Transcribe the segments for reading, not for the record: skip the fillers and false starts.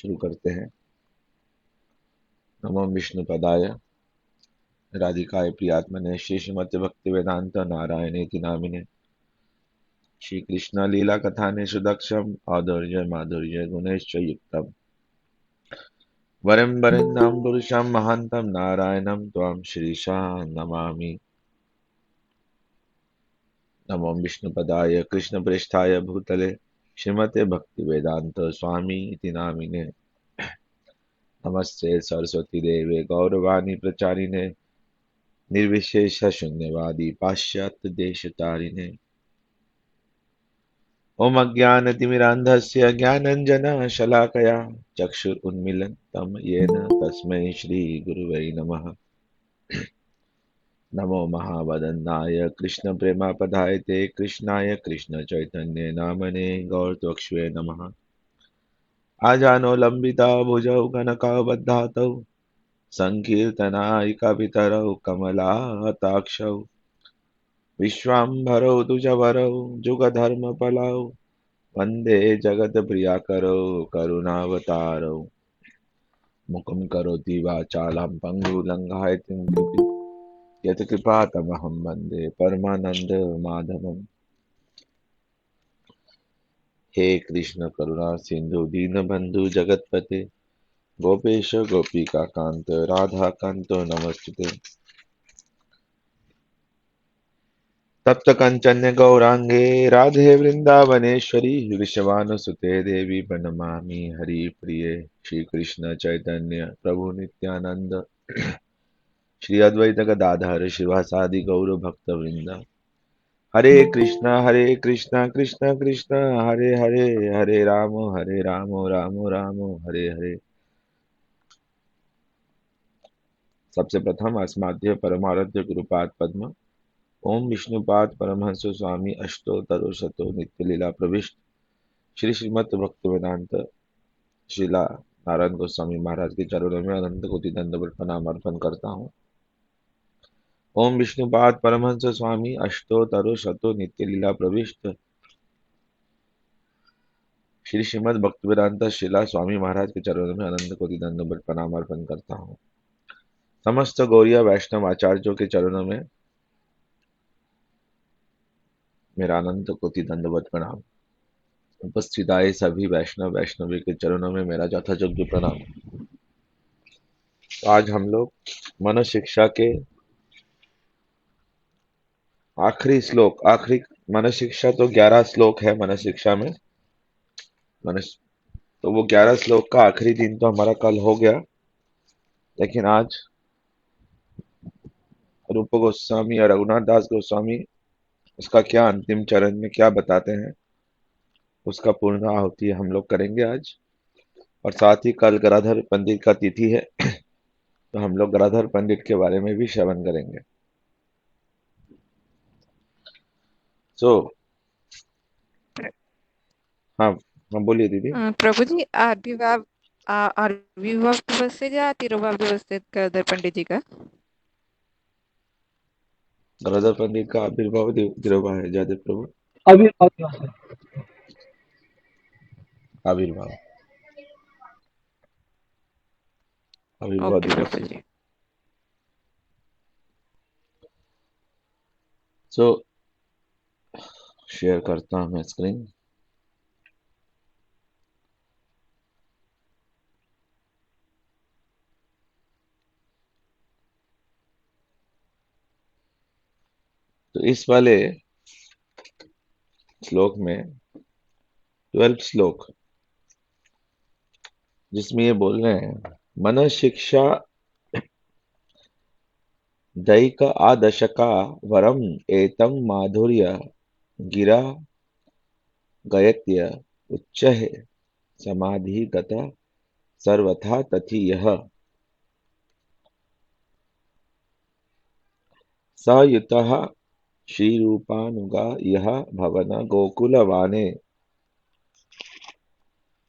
शुरू करते हैं। नमो विष्णुपदाय राधिकाय प्रियात्मने श्री श्रीमद् भक्तिवेदांत नारायणेति नामिने श्री कृष्ण लीला कथाने सुदक्षम औदुर्य माधुर्य गुणैश्च युक्तम् वरं वरेण्यं पुरुषं महान्तं नारायणं त्वां श्रीशां नमामि। नमो विष्णुपदाय कृष्णप्रेष्ठाय भूतले श्रीमते भक्तिवेदांत स्वामी इति नामिने नमस्ते सरस्वती देवे गौरवाणी प्रचारिणे निर्विशेष शून्यवादी पाश्चात्य देश तारिणे ओम अज्ञानतिमिरान्धस्य ज्ञानञ्जन शलाकया चक्षुरुन्मीलितं येन तस्मै श्रीगुरुवै नमः। नमो महावदन्नाय कृष्णप्रेमापधायते कृष्णाय कृष्णचैतन्य नामने गौरत्वक्ष्वे नमः। आजानो लम्बिता भुजौ कनकावद्धातौ सङ्कीर्तनायिकापितरौ कमलाताक्षौ विश्वाम्भरौ द्विजवरौ जुगधर्मफलौ वन्दे जगत्प्रियकरौ करुणावतारौ मुखं करोति वाचालं पङ्गुलङ्घयति गिरिं यत्कृपातमहं वन्दे परमानन्दमाधवम्। हे कृष्ण करुणा सिन्धु दीनबन्धु जगत्पते गोपेश गोपिकान्त राधाकान्त नमस्तुते। तप्त कंचन गौरांगे राधे वृंदावनेश्वरी वृषभानुसुते देवी प्रणमामि हरिप्रिये। श्री कृष्ण चैतन्य प्रभु नित्यानंद श्री अद्वैत गदाधर शिवासादि गौर भक्त वृंद हरे कृष्णा कृष्ण कृष्ण हरे हरे हरे राम राम राम हरे हरे। सबसे प्रथम अस्माद्य परमाराध्य गुरुपाद पद्म ओम विष्णुपाद परमहंस स्वामी अष्टोत्तरो शतो नित्य लीला प्रविष्ट श्री श्रीमद् भक्तिवेदांत शिला नारायण गोस्वामी महाराज के चरणों में अनंत कोटि दंडवत प्रणाम अर्पण करता हूँ। ओम विष्णुपाद परमहंस स्वामी अष्टोत्तरो शतो नित्य लीला प्रविष्ट श्री श्रीमद् भक्तिवेदांत शिला स्वामी महाराज के चरणों में अनंत कोटि दंडवत प्रणाम अर्पण करता हूँ। समस्त गौरिया वैष्णव आचार्यों के चरणों में मेरा अनंत कोटि दंडवत प्रणाम। उपस्थित आए सभी वैष्णव वैष्णवी के चरणों में मेरा यथायोग्य प्रणाम। तो आज हम लोग मन शिक्षा के आखिरी श्लोक आखिरी मन शिक्षा तो 11 श्लोक है मन शिक्षा में मन तो वो 11 श्लोक का आखिरी दिन तो हमारा कल हो गया, लेकिन आज रूप गोस्वामी और रघुनाथ दास गोस्वामी उसका क्या अंतिम चरण में क्या बताते हैं उसका पूर्ण आहुति हम लोग करेंगे आज। और साथ ही कल गदाधर पंडित का तिथि है तो हम लोग गदाधर पंडित के बारे में भी श्रवण करेंगे। सो हाँ हाँ बोलिए दीदी। प्रभु जी, आविर्भाव दिवस से या तिरुभाव दिवस से गदाधर पंडित जी का? गदाधर पंडित का आविर्भाव दिवस है जयदेव प्रभु। आविर्भाव दिवस है। आविर्भाव आविर्भाव ओके दिवस प्रभु है। जी। सो शेयर करता हूँ मैं स्क्रीन। तो इस वाले श्लोक में 12 श्लोक जिसमें ये बोल रहे हैं मन शिक्षा दैक आदशका वरम एतम माधुर्य गिरा गयत्य उच्चहे समाधि गता सर्वथा तथि यह सयुतः श्रीरूपानुगा यह भवन गोकुलवाने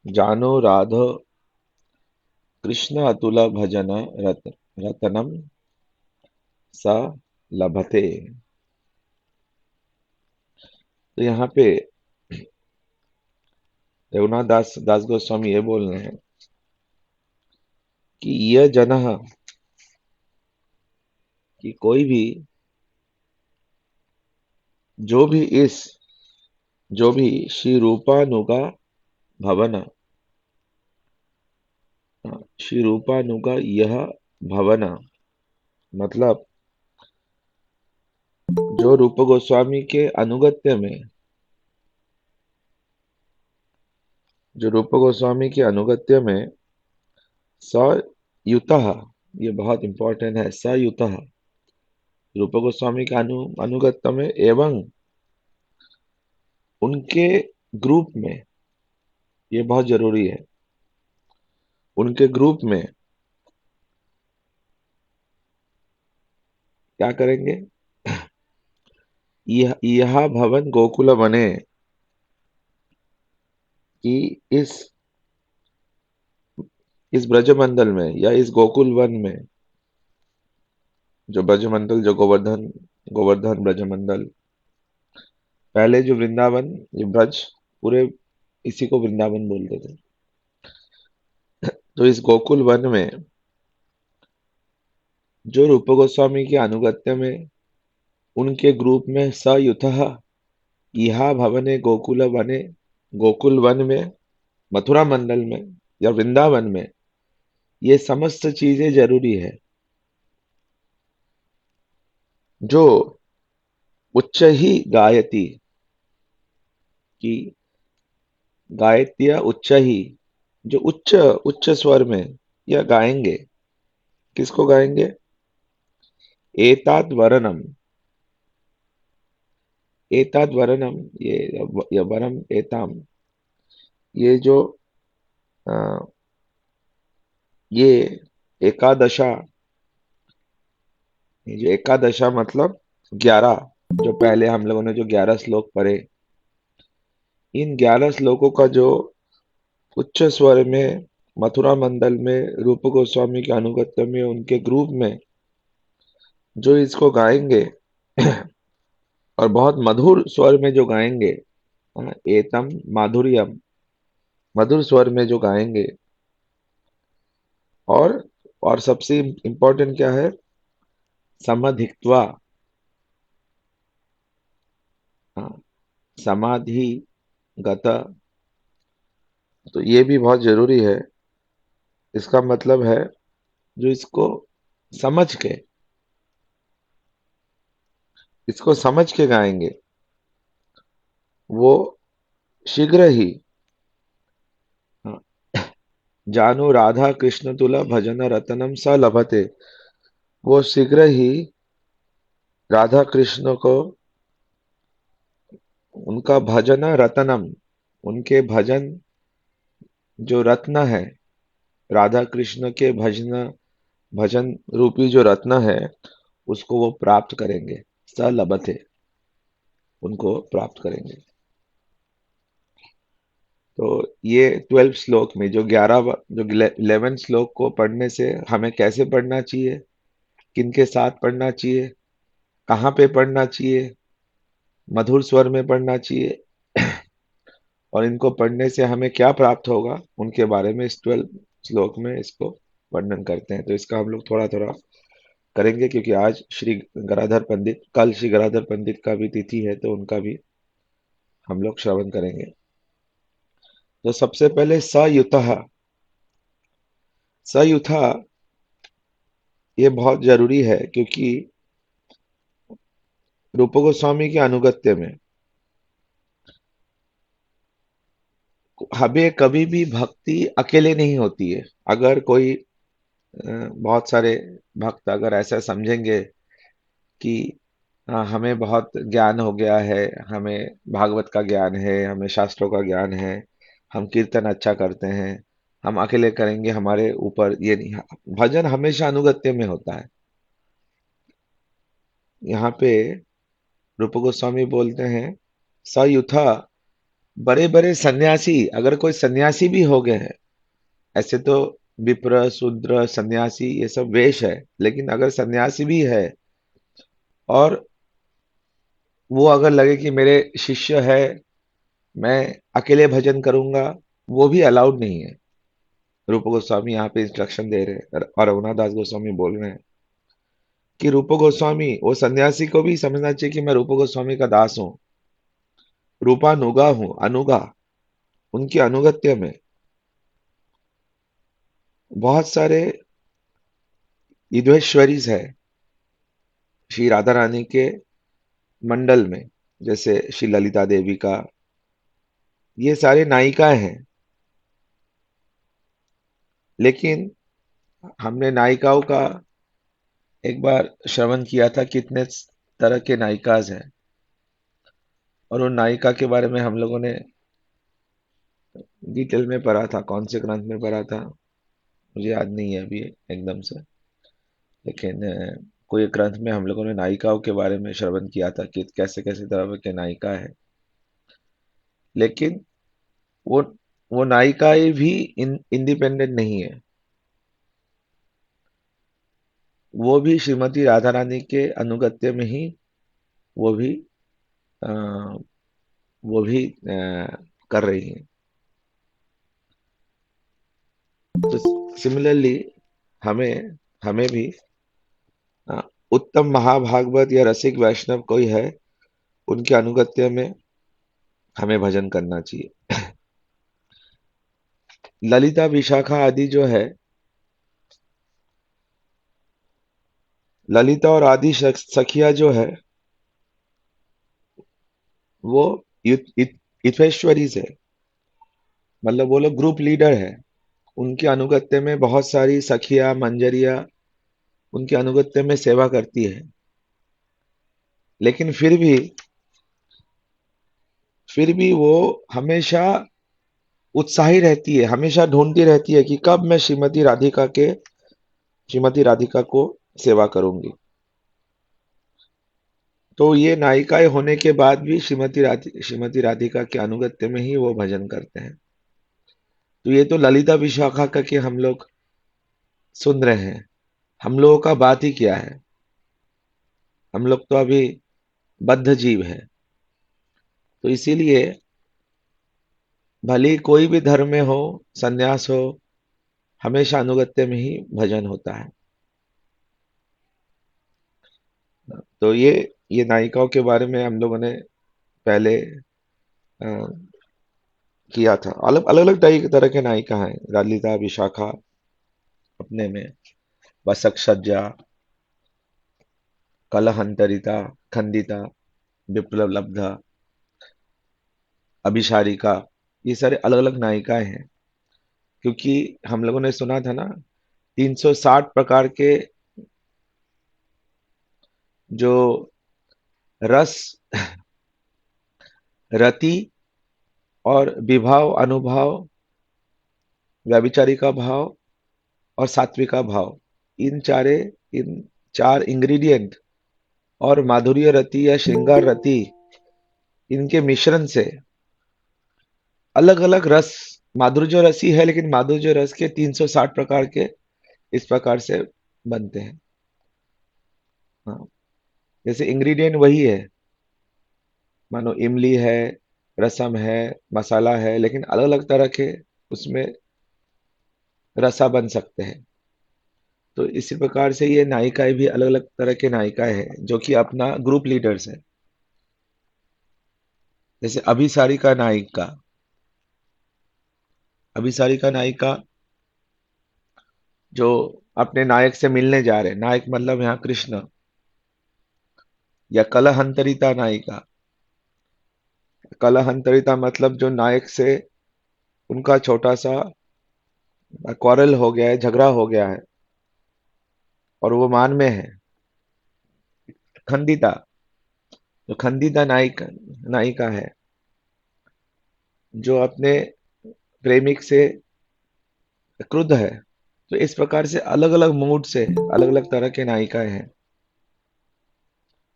जानो राधो कृष्ण अतुल भजन रतनम स लभते। तो यहाँ पे रघुनाथ दास गोस्वामी ये बोल रहे हैं कि यह जनः, कि कोई भी, जो भी इस, जो भी श्री रूपानुगा भवन, श्री रूपानुगा यह भवन, मतलब जो रूप गोस्वामी के अनुगत्य में, जो रूप गोस्वामी के अनुगत्य में सयुतः, ये बहुत इंपॉर्टेंट है, सयुतः, रूप गोस्वामी के अनुगत्य में एवं उनके ग्रुप में, ये बहुत जरूरी है, उनके ग्रुप में क्या करेंगे, यह भवन गोकुल बने, कि इस ब्रजमंडल में या इस गोकुल वन में, जो ब्रजमंडल, जो गोवर्धन, गोवर्धन ब्रजमंडल, पहले जो वृंदावन, ये ब्रज पूरे इसी को वृंदावन बोलते थे, तो इस गोकुल वन में जो रूप गोस्वामी के अनुगत्य में, उनके ग्रुप में सयुतः, इहा भवने गोकुल वने, गोकुल वन में, मथुरा मंडल में या वृंदावन में, ये समस्त चीजें जरूरी है। जो उच्च ही गायती, की गायत्य उच्च ही, जो उच्च उच्च स्वर में या गाएंगे, किसको गाएंगे, एताद वरनम, एताद वरनम, ये वरम एताम, ये जो अ, ये एकादशा, ये जो एकादशा मतलब 11, जो पहले हम लोगों ने जो 11 श्लोक पढ़े, इन 11 श्लोकों का जो उच्च स्वर में मथुरा मंडल में रूप गोस्वामी के अनुगत्य में उनके ग्रुप में जो इसको गाएंगे और बहुत मधुर स्वर में जो गाएंगे, एतम माधुर्यम, मधुर स्वर में जो गाएंगे, और और सबसे इम्पोर्टेंट क्या है, समधिक्त्वा, हाँ, समाधि गता, तो ये भी बहुत जरूरी है। इसका मतलब है जो इसको समझ के, इसको समझ के गाएंगे, वो शीघ्र ही, हाँ, जानो राधा कृष्ण तुला भजन रतनम स लभते, वो शीघ्र ही राधा कृष्ण को, उनका भजन रतनम, उनके भजन जो रत्न है, राधा कृष्ण के भजन, भजन रूपी जो रत्न है, उसको वो प्राप्त करेंगे, स लभते, उनको प्राप्त करेंगे। तो ये 12 श्लोक में जो 11 श्लोक को पढ़ने से हमें कैसे पढ़ना चाहिए, किनके साथ पढ़ना चाहिए, कहाँ पे पढ़ना चाहिए, मधुर स्वर में पढ़ना चाहिए, और इनको पढ़ने से हमें क्या प्राप्त होगा, उनके बारे में इस 12 श्लोक में इसको वर्णन करते हैं। तो इसका हम लोग थोड़ा थोड़ा करेंगे, क्योंकि आज श्री गदाधर पंडित, कल श्री गदाधर पंडित का भी तिथि है, तो उनका भी हम लोग श्रवण करेंगे। तो सबसे पहले सयुतः, सयुथा, ये बहुत जरूरी है, क्योंकि रूप गोस्वामी के अनुगत्य में हमें कभी भी भक्ति अकेले नहीं होती है। अगर कोई बहुत सारे भक्त अगर ऐसा समझेंगे कि हमें बहुत ज्ञान हो गया है, हमें भागवत का ज्ञान है, हमें शास्त्रों का ज्ञान है, हम कीर्तन अच्छा करते हैं, हम अकेले करेंगे, हमारे ऊपर ये नहीं, भजन हमेशा अनुगत्य में होता है। यहाँ पे रूप गोस्वामी बोलते हैं सयुथा, बड़े बड़े सन्यासी, अगर कोई सन्यासी भी हो गए हैं, ऐसे तो विप्र शूद्र सन्यासी ये सब वेश है, लेकिन अगर सन्यासी भी है और वो अगर लगे कि मेरे शिष्य है, मैं अकेले भजन करूंगा, वो भी अलाउड नहीं है। रूप गोस्वामी यहाँ पे इंस्ट्रक्शन दे रहे हैं और रघुनाथ दास गोस्वामी बोल रहे हैं कि रूप गोस्वामी, वो सन्यासी को भी समझना चाहिए कि मैं रूप गोस्वामी का दास हूँ, रूपानुगा हूँ, अनुगा, उनके अनुगत्य में बहुत सारे युद्धेश्वरीज है श्री राधा रानी के मंडल में, जैसे श्री ललिता देवी का, ये सारे नायिकाएं हैं। लेकिन हमने नायिकाओं का एक बार श्रवण किया था, कितने तरह के नायिकाज हैं, और उन नायिका के बारे में हम लोगों ने डिटेल में पढ़ा था। कौन से ग्रंथ में पढ़ा था मुझे याद नहीं है अभी एकदम से, लेकिन कोई एक ग्रंथ में हम लोगों ने नायिकाओं के बारे में श्रवण किया था कि कैसे कैसे तरह के नायिका है। लेकिन वो वो नायिकाएं भी इंडिपेंडेंट नहीं है, वो भी श्रीमती राधा रानी के अनुगत्य में ही वो भी अ, कर रही हैं। तो सिमिलरली हमें हमें भी अ, उत्तम महाभागवत या रसिक वैष्णव कोई है, उनके अनुगत्य में हमें भजन करना चाहिए। ललिता विशाखा आदि जो है, ललिता और आदि सखिया जो है, वो इथेश्वरी से, मतलब वो लोग ग्रुप लीडर है। उनके अनुगत्य में बहुत सारी सखिया मंजरिया उनके अनुगत्य में सेवा करती है। लेकिन फिर भी वो हमेशा उत्साही रहती है, हमेशा ढूंढती रहती है कि कब मैं श्रीमती राधिका को सेवा करूंगी। तो ये नायिकाएं होने के बाद भी श्रीमती राधिका के अनुगत्य में ही वो भजन करते हैं। तो ये तो ललिता विशाखा का कि हम लोग सुन रहे हैं। हम लोगों का बात ही क्या है, हम लोग तो अभी बद्ध जीव है। तो इसीलिए भले ही कोई भी धर्म में हो, सन्यास हो, हमेशा अनुगत्य में ही भजन होता है। तो ये नायिकाओं के बारे में हम लोगों ने पहले अ, किया था। अलग अलग अलग तरह के नायिका हैं, ललिता विशाखा अपने में, वसक सज्जा, कलहंतरिता, खंडिता, विप्लव लब्धा, अभिसारिका, ये सारे अलग अलग नायिकाएं हैं। क्योंकि हम लोगों ने सुना था ना, 360 प्रकार के जो रस, रति और विभाव, अनुभाव, व्यभिचारिका भाव और सात्विका भाव, इन चार इंग्रेडिएंट और माधुर्य रति या श्रृंगार रति, इनके मिश्रण से अलग अलग रस, माधुर्य रस ही है, लेकिन माधुर्य रस के 360 प्रकार के इस प्रकार से बनते हैं। हाँ, जैसे इंग्रेडिएंट वही है, मानो इमली है, रसम है, मसाला है, लेकिन अलग अलग तरह के उसमें रसा बन सकते हैं। तो इसी प्रकार से ये नायिकाएं भी अलग अलग तरह के नायिकाएं हैं जो कि अपना ग्रुप लीडर्स है। जैसे अभिसारिका नायिका जो अपने नायक से मिलने जा रहे हैं, नायक मतलब यहाँ कृष्ण। या कलहंतरिता नायिका, कलहंतरिता मतलब जो नायक से उनका छोटा सा क्वारल हो गया है, झगड़ा हो गया है और वो मान में है। खंडिता, जो खंडिता नायिका है, जो अपने प्रेमिक से क्रुद्ध है। तो इस प्रकार से अलग अलग मूड से अलग अलग तरह के नायिकाएं हैं।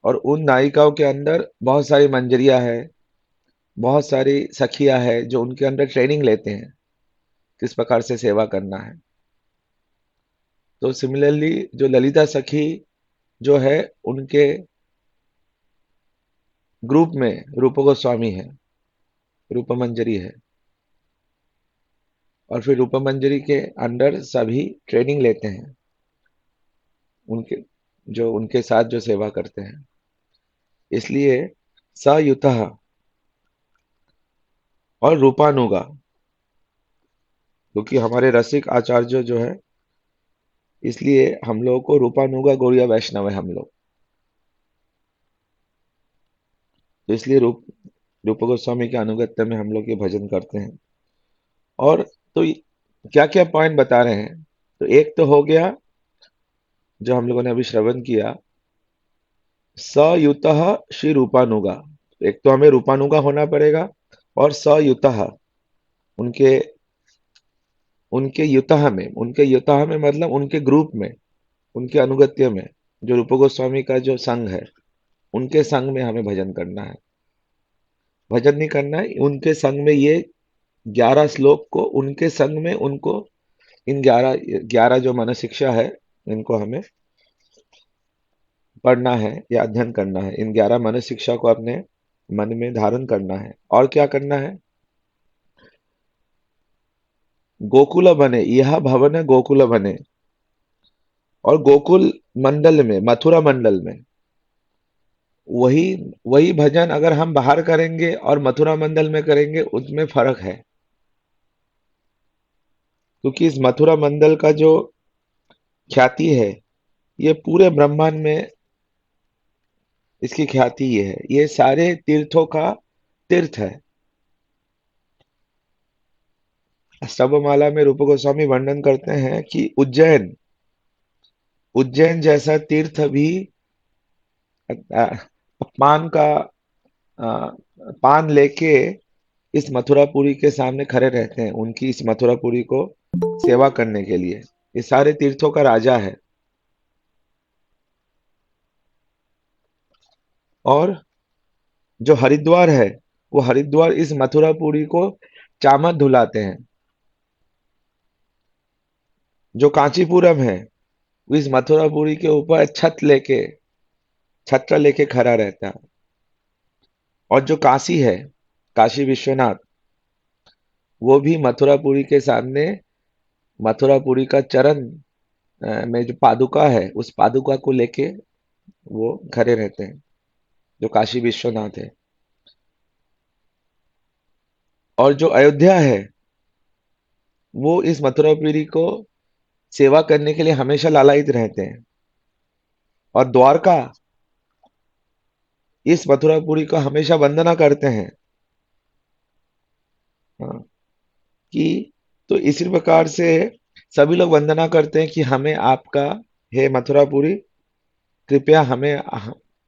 और उन नायिकाओं के अंदर बहुत सारी मंजरियां है, बहुत सारी सखियां है जो उनके अंदर ट्रेनिंग लेते हैं किस प्रकार से सेवा करना है। तो सिमिलरली जो ललिता सखी जो है, उनके ग्रुप में रूप गोस्वामी है, रूप मंजरी है। और फिर रूप मंजरी के अंडर सभी ट्रेनिंग लेते हैं, उनके जो उनके साथ जो सेवा करते हैं। इसलिए सयुतः और रूपानुगा, क्योंकि हमारे रसिक आचार्य जो है, इसलिए हम लोगों को रूपानुगा गौड़िया वैष्णव है हम लोग। तो इसलिए रूप गोस्वामी के अनुगत्य में हम लोग ये भजन करते हैं। और तो क्या क्या पॉइंट बता रहे हैं, तो एक तो हो गया जो हम लोगों ने अभी श्रवण किया, सयुतः श्री रूपानुगा। एक तो हमें रूपानुगा होना पड़ेगा, और सयुतः उनके उनके युतः में मतलब उनके ग्रुप में, उनके अनुगत्य में, जो रूप गोस्वामी का जो संघ है, उनके संग में हमें भजन करना है। भजन नहीं करना है, उनके संग में ये 11 श्लोक को उनके संग में उनको, इन 11 जो मन शिक्षा है, इनको हमें पढ़ना है या अध्ययन करना है। इन 11 मन शिक्षा को अपने मन में धारण करना है। और क्या करना है, गोकुल बने, यह भवन गोकुल बने। और गोकुल मंडल में, मथुरा मंडल में, वही वही भजन अगर हम बाहर करेंगे और मथुरा मंडल में करेंगे, उसमें फर्क है। क्योंकि इस मथुरा मंडल का जो ख्याति है, ये पूरे ब्रह्मांड में इसकी ख्याति ये है, ये सारे तीर्थों का तीर्थ है। स्तवमाला में रूप गोस्वामी वर्णन करते हैं कि उज्जैन उज्जैन जैसा तीर्थ भी अ, पान का पान लेके इस मथुरापुरी के सामने खड़े रहते हैं, उनकी इस मथुरापुरी को सेवा करने के लिए। ये सारे तीर्थों का राजा है। और जो हरिद्वार है, वो हरिद्वार इस मथुरापुरी को चामर धुलाते हैं। जो कांचीपुरम है, वो इस मथुरापुरी के ऊपर छत्र लेके खड़ा रहता है। और जो काशी है, काशी विश्वनाथ, वो भी मथुरापुरी के सामने, मथुरापुरी का चरण में जो पादुका है, उस पादुका को लेके वो खड़े रहते हैं, जो काशी विश्वनाथ है। और जो अयोध्या है, वो इस मथुरापुरी को सेवा करने के लिए हमेशा लालायित रहते हैं। और द्वारका इस मथुरापुरी को हमेशा वंदना करते हैं। हाँ, कि तो इसी प्रकार से सभी लोग वंदना करते हैं कि हमें आपका, हे मथुरापुरी, कृपया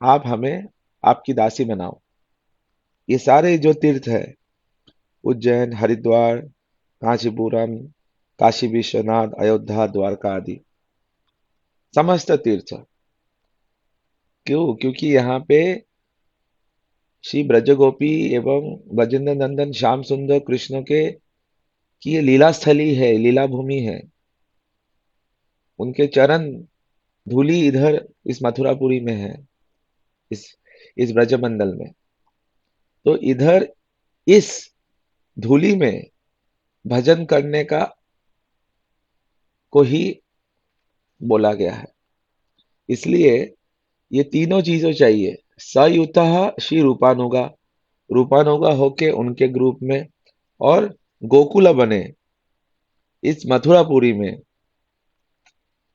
आप हमें आपकी दासी बनाओ। ये सारे जो तीर्थ है, उज्जैन, हरिद्वार, कांचीपुरम, काशी विश्वनाथ, अयोध्या, द्वारका आदि समस्त तीर्थ, क्योंकि यहाँ पे श्री ब्रजगोपी एवं ब्रजेंद्र नंदन श्याम सुंदर कृष्ण के की ये लीला स्थली है, लीला भूमि है। उनके चरण धूलि इधर इस मथुरापुरी में है, इस इस ब्रजमंडल में। तो इधर इस धूलि में भजन करने का को ही बोला गया है। इसलिए ये तीनों चीजें चाहिए, सयुतः श्री रूपानुगा, रूपानुगा होके उनके ग्रुप में, और गोकुल बने इस मथुरापुरी में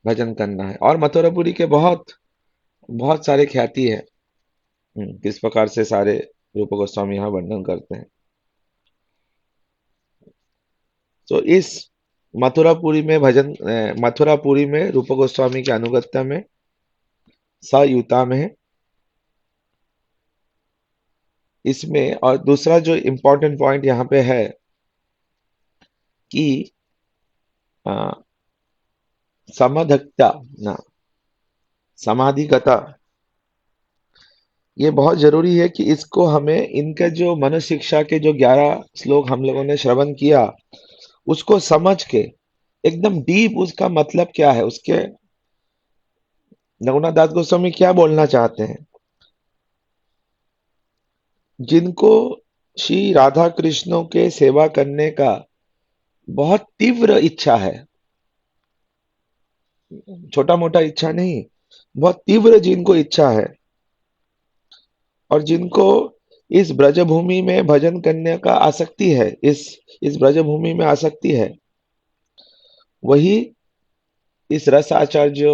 भजन करना है। और मथुरापुरी के बहुत बहुत सारे ख्याति है, किस प्रकार से सारे रूप गोस्वामी यहाँ वर्णन करते हैं। तो इस मथुरापुरी में रूप गोस्वामी के अनुगत्य में सयुता में है। इसमें और दूसरा जो इम्पोर्टेंट पॉइंट यहाँ पे है कि आ, समधक्ता ना समाधिगता, ये बहुत जरूरी है कि इसको हमें, इनके जो मन शिक्षा के जो 11 श्लोक हम लोगों ने श्रवण किया, उसको समझ के एकदम डीप उसका मतलब क्या है, उसके रघुनाथ दास गोस्वामी क्या बोलना चाहते हैं। जिनको श्री राधा कृष्णों के सेवा करने का बहुत तीव्र इच्छा है, छोटा मोटा इच्छा नहीं, बहुत तीव्र जिनको इच्छा है, और जिनको इस ब्रजभूमि में भजन करने का आसक्ति है, इस ब्रजभूमि में आसक्ति है, वही इस रस आचार्य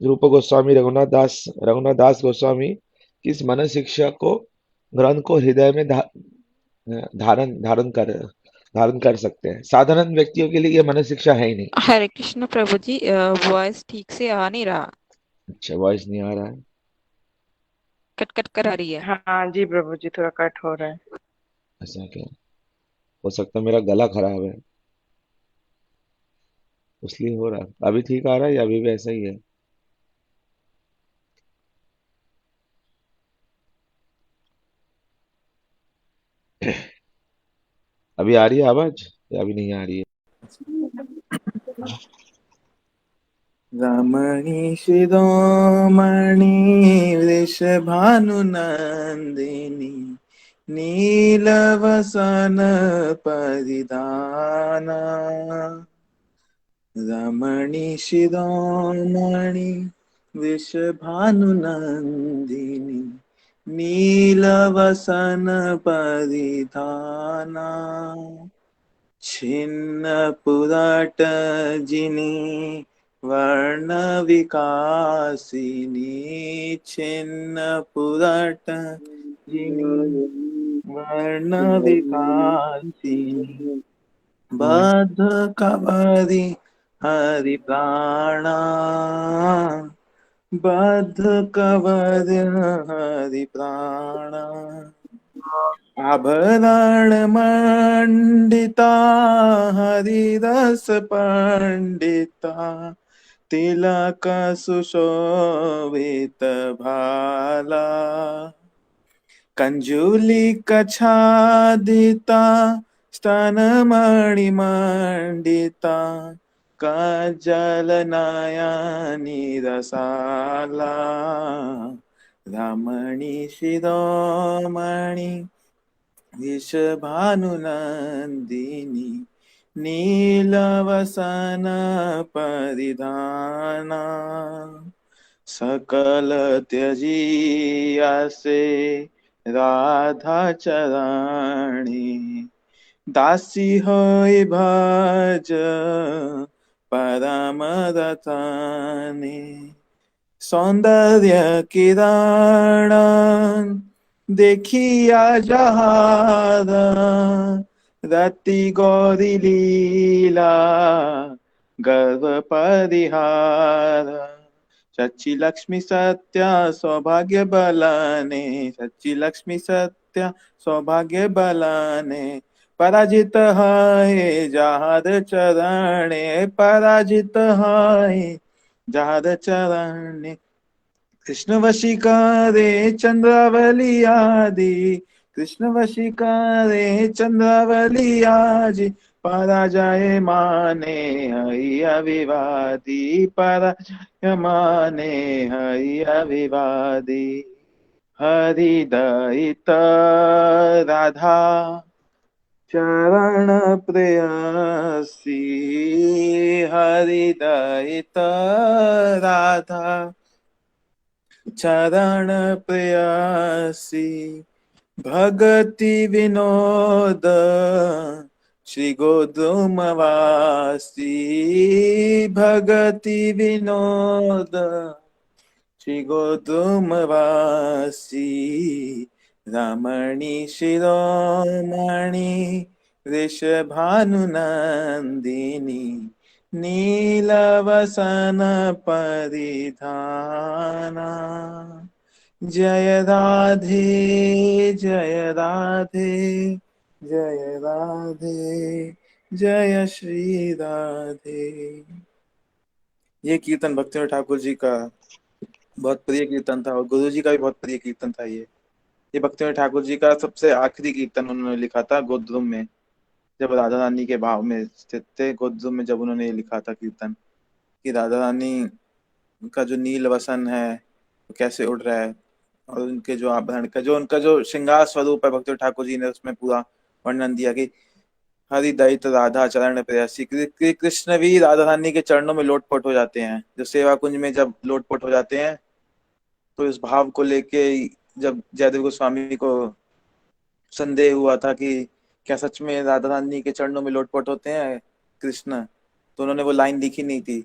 रूप गोस्वामी रघुनाथ दास गोस्वामी की इस मन शिक्षा को ग्रंथ को हृदय में धारण धारण कर सकते हैं। साधारण व्यक्तियों के लिए ये मन शिक्षा है ही नहीं। हरे कृष्ण प्रभु जी, वॉइस ठीक से आ नहीं रहा। अच्छा, वॉइस नहीं आ रहा है? कट कट कर आ रही है। हाँ जी प्रभु जी, थोड़ा कट हो रहा है। ऐसा क्या? हो सकता है मेरा गला खराब है, इसलिए हो रहा है। अभी ठीक आ रहा है या अभी भी ऐसा ही है? अभी आ रही है आवाज या अभी नहीं आ रही है? रमणी शिरोमणि वृषभानुनन्दिनी नीलवसन परिधाना। रमणी शिरोमणि वृषभानुनन्दिनी नीलवसन परिधाना। छिन्नपुराटजिनी वर्णविकासिनी छिन्नपुराटजिनी वर्णविकासिनी बद्धकवरि हरिप्राणा। बद्धकवरि हरिप्राणा। आभरणमण्डिता हरिरस पंडिता तिलक सुशोभित भाला। कंजुलिकछादिता स्तनमणिमण्डिता कज्जलनयनी रसाला। रमणी शिरोमणि वृषभानुनन्दिनी नीलवसन परिधाना। सकल त्यजियासे राधा चरणी दासी होई भज परम रतनी। सौंदर्य किरण देखिया जहाद रति गौरी लीला गर्भ परिहार। सच्ची लक्ष्मी सत्या सौभाग्य बलाने सच्ची लक्ष्मी सत्या सौभाग्य बलाने। पराजित है जहाद चरणे पराजित है जहाद चरणे। कृष्ण वशीकारे चंद्रावली आदि कृष्ण वशीकारे चंद्रावली आदि। पराजय माने हई अविवादी पराजय माने हई अविवादी। हरिदयित राधा चरण प्रेयसी। हरिदयित राधा चरण प्रेयसी। भगति विनोद श्री गोद्रुमवासी। भगति विनोद श्री गोद्रुमवासी। रमणी शिरोमणि वृषभानुनन्दिनी नीलवसन परिधाना। जय राधे जय राधे जय राधे जय श्री राधे। ये कीर्तन भक्तिवेदांत ठाकुर जी का बहुत प्रिय कीर्तन था और गुरु जी का भी बहुत प्रिय कीर्तन था। ये भक्तिवेदांत ठाकुर जी का सबसे आखिरी कीर्तन उन्होंने लिखा था गोद्रुम में, जब राधा रानी के भाव में स्थित थे। गोद्रुम में जब उन्होंने लिखा था कीर्तन कि राधा रानी का जो नील वसन है वो कैसे उड़ रहा है, और उनके जो आभरण का जो उनका जो श्रृंगार स्वरूप है भक्तिवेदांत ठाकुर जी ने उसमें पूरा वर्णन दिया कि हरि दयित राधा चरण प्रेयसी। कृष्ण भी राधा रानी के चरणों में लोटपोट हो जाते हैं, जो सेवा कुंज में जब लोटपोट हो जाते हैं, तो इस भाव को लेके जब जयदेव गोस्वामी को संदेह हुआ था कि क्या सच में राधा रानी के चरणों में लोटपोट होते हैं कृष्ण, तो उन्होंने वो लाइन लिखी नहीं थी,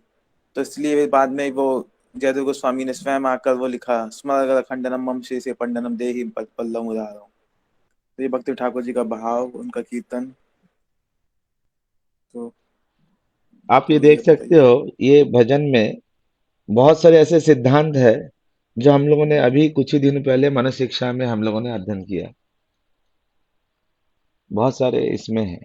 तो इसलिए बाद में वो जयदेव गोस्वामी ने स्वयं आकर वो लिखा, स्मर खंडनम मम श्री से पंडनम देहि पल्लव उदाहरण। तो ये भक्ति ठाकुर जी का भाव, उनका कीर्तन। तो आप ये भैया देख सकते बताइए। हो, ये भजन में बहुत सारे ऐसे सिद्धांत है जो हम लोगों ने अभी कुछ ही दिन पहले मन शिक्षा में हम लोगों ने अध्ययन किया। बहुत सारे इसमें है।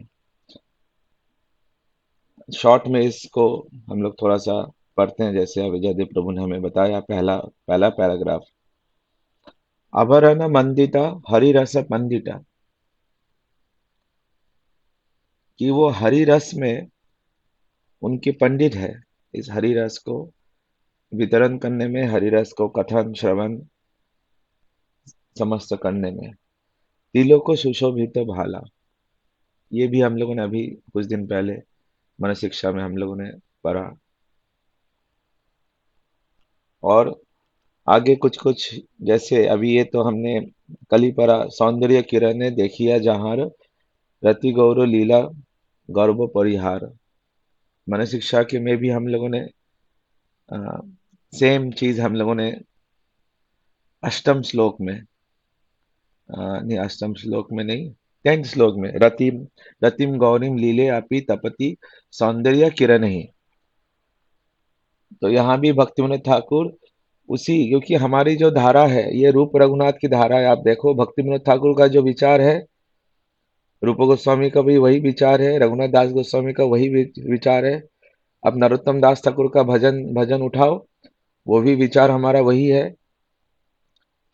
शॉर्ट में इसको हम लोग थोड़ा सा पढ़ते हैं। जैसे अब जयदेव प्रभु ने हमें बताया, पहला पहला पैराग्राफ, अभरण मंदिता हरिरस पंडिता, कि वो हरि रस में उनके पंडित है। इस हरि रस को वितरण करने में, हरि रस को कथन श्रवण समस्त करने में, तिलों को सुशोभित भाला, ये भी हम लोगों ने अभी कुछ दिन पहले मन शिक्षा में हम लोगों ने पढ़ा। और आगे कुछ कुछ, जैसे अभी ये तो हमने कल ही पढ़ा, सौंदर्य किरण देखिया जहार, रति गौर लीला गौरव परिहार। मन शिक्षा के में भी हम लोगों ने सेम चीज हम लोगों ने अष्टम श्लोक में, नहीं अष्टम श्लोक में नहीं, 10th श्लोक में, रतिम रतिम गौरीम लीले अपि तपति सौंदर्य किरण ही। तो यहाँ भी भक्तिविनोद ठाकुर उसी, क्योंकि हमारी जो धारा है ये रूप रघुनाथ की धारा है। आप देखो भक्तिविनोद ठाकुर का जो विचार है, रूप गोस्वामी का भी वही विचार है, रघुनाथ दास गोस्वामी का वही विचार है। अब नरोत्तम दास ठाकुर का भजन भजन उठाओ, वो भी विचार हमारा वही है।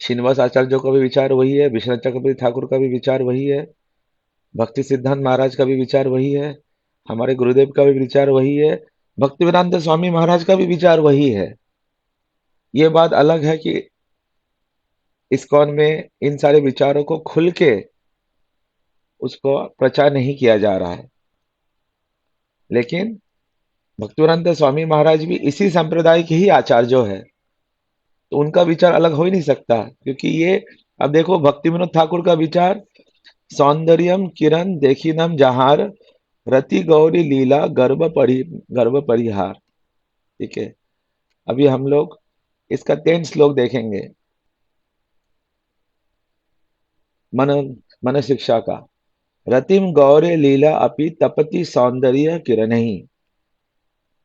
श्रीनिवास आचार्य का भी विचार वही है, विश्वनाथ चक्रवर्ती ठाकुर का भी विचार वही है, भक्ति सिद्धांत महाराज का भी विचार वही है, हमारे गुरुदेव का भी विचार वही है, भक्तिवेदांत स्वामी महाराज का भी विचार वही है। ये बात अलग है कि इस्कॉन में इन सारे विचारों को खुल के उसको प्रचार नहीं किया जा रहा है, लेकिन भक्तिवेदांत स्वामी महाराज भी इसी संप्रदाय के ही आचार्य है, तो उनका विचार अलग हो ही नहीं सकता। क्योंकि ये, अब देखो भक्ति विनोद ठाकुर का विचार, सौंदर्यम किरण देखिनम जहार, रति गौरी लीला गर्भ परिहार। ठीक है, अभी हम लोग इसका 10th श्लोक देखेंगे मन मन शिक्षा का, रतिम गौरे लीला अपि तपति सौंदर्य किरण ही।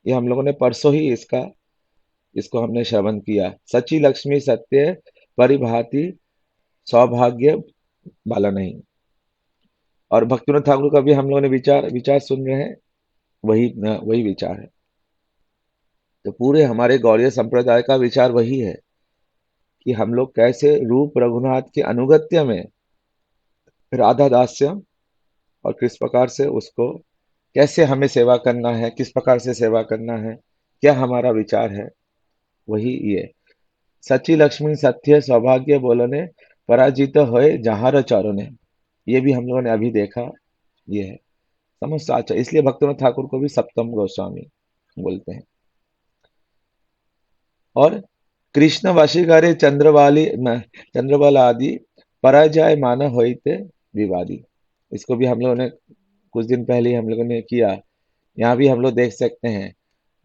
ये हम लोगों ने परसों ही इसको हमने श्रवण किया। सची लक्ष्मी सत्य परिभाति सौभाग्य बाला नहीं। और भक्तिविनोद ठाकुर का भी हम लोगों ने विचार विचार सुन रहे हैं, वही वही विचार है। तो पूरे हमारे गौड़ीय संप्रदाय का विचार वही है कि हम लोग कैसे रूप रघुनाथ के अनुगत्य में राधा दास्य और किस प्रकार से उसको, कैसे हमें सेवा करना है, किस प्रकार से सेवा करना है, क्या हमारा विचार है, वही ये। सची लक्ष्मी सत्य सौभाग्य बोलने, पराजित होए जहार चौरने, ये भी हम लोगों ने अभी देखा। ये है समस्त आचार्य, इसलिए भक्तिविनोद ठाकुर को भी सप्तम गोस्वामी बोलते हैं। और कृष्ण वशीकारे चंद्रवाल आदि, पराजय मान होते विवादी। इसको भी हम लोगों ने कुछ दिन पहले हम लोगों ने किया। यहाँ भी हम लोग देख सकते हैं,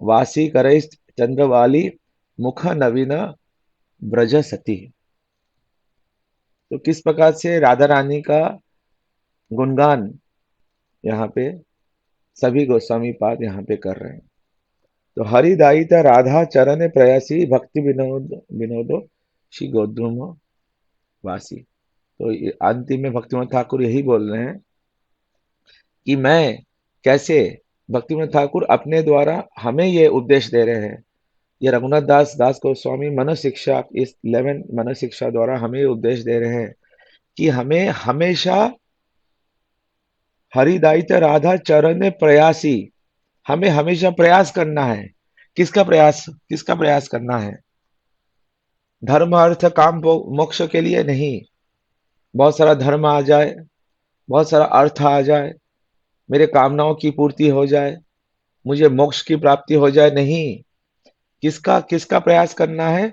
वासी करे चंद्रवाली मुख नवीन ब्रज सती। तो किस प्रकार से राधा रानी का गुणगान यहाँ पे सभी गोस्वामी पाद यहाँ पे कर रहे हैं। तो हरिदायिता राधा चरण प्रयासी, भक्ति विनोदो श्री गोद्रुम वासी। तो अंतिम में भक्तिविनोद ठाकुर यही बोल रहे हैं कि मैं कैसे, भक्तिविनोद ठाकुर अपने द्वारा हमें ये उपदेश दे रहे हैं। ये रघुनाथ दास गोस्वामी मन शिक्षा, इस 11 मन शिक्षा द्वारा हमें उपदेश दे रहे हैं कि हमें हमेशा हरिदायिता राधा चरण प्रयासी, हमें हमेशा प्रयास करना है। किसका प्रयास करना है? धर्म अर्थ काम मोक्ष के लिए नहीं। बहुत सारा धर्म आ जाए, बहुत सारा अर्थ आ जाए, मेरे कामनाओं की पूर्ति हो जाए, मुझे मोक्ष की प्राप्ति हो जाए, नहीं। किसका किसका प्रयास करना है?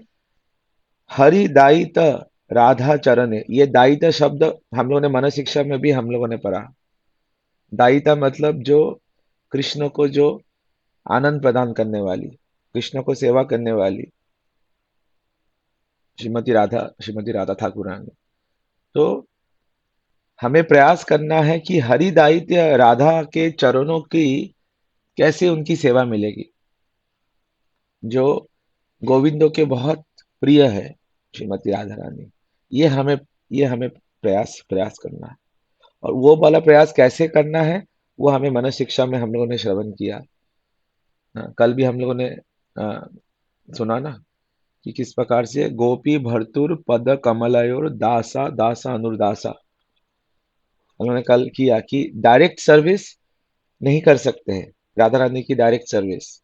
हरि दायित राधा चरण। ये दायित शब्द हम लोगों ने मन शिक्षा में भी हम लोगों ने पढ़ा। दायिता मतलब जो कृष्ण को जो आनंद प्रदान करने वाली, कृष्ण को सेवा करने वाली श्रीमती राधा ठाकुर रानी। तो हमें प्रयास करना है कि हरि दायित्य राधा के चरणों की कैसे उनकी सेवा मिलेगी, जो गोविंदों के बहुत प्रिय है, श्रीमती राधा रानी। ये हमें प्रयास प्रयास करना है। और वो वाला प्रयास कैसे करना है, वो हमें मन शिक्षा में हम लोगों ने श्रवण किया। कल भी हम लोगों ने सुना ना कि किस प्रकार से गोपी भर्तुर पद कमलयोर दासा दासा अनुरदासा। हम लोगों ने कल किया कि डायरेक्ट सर्विस नहीं कर सकते हैं राधा रानी की, डायरेक्ट सर्विस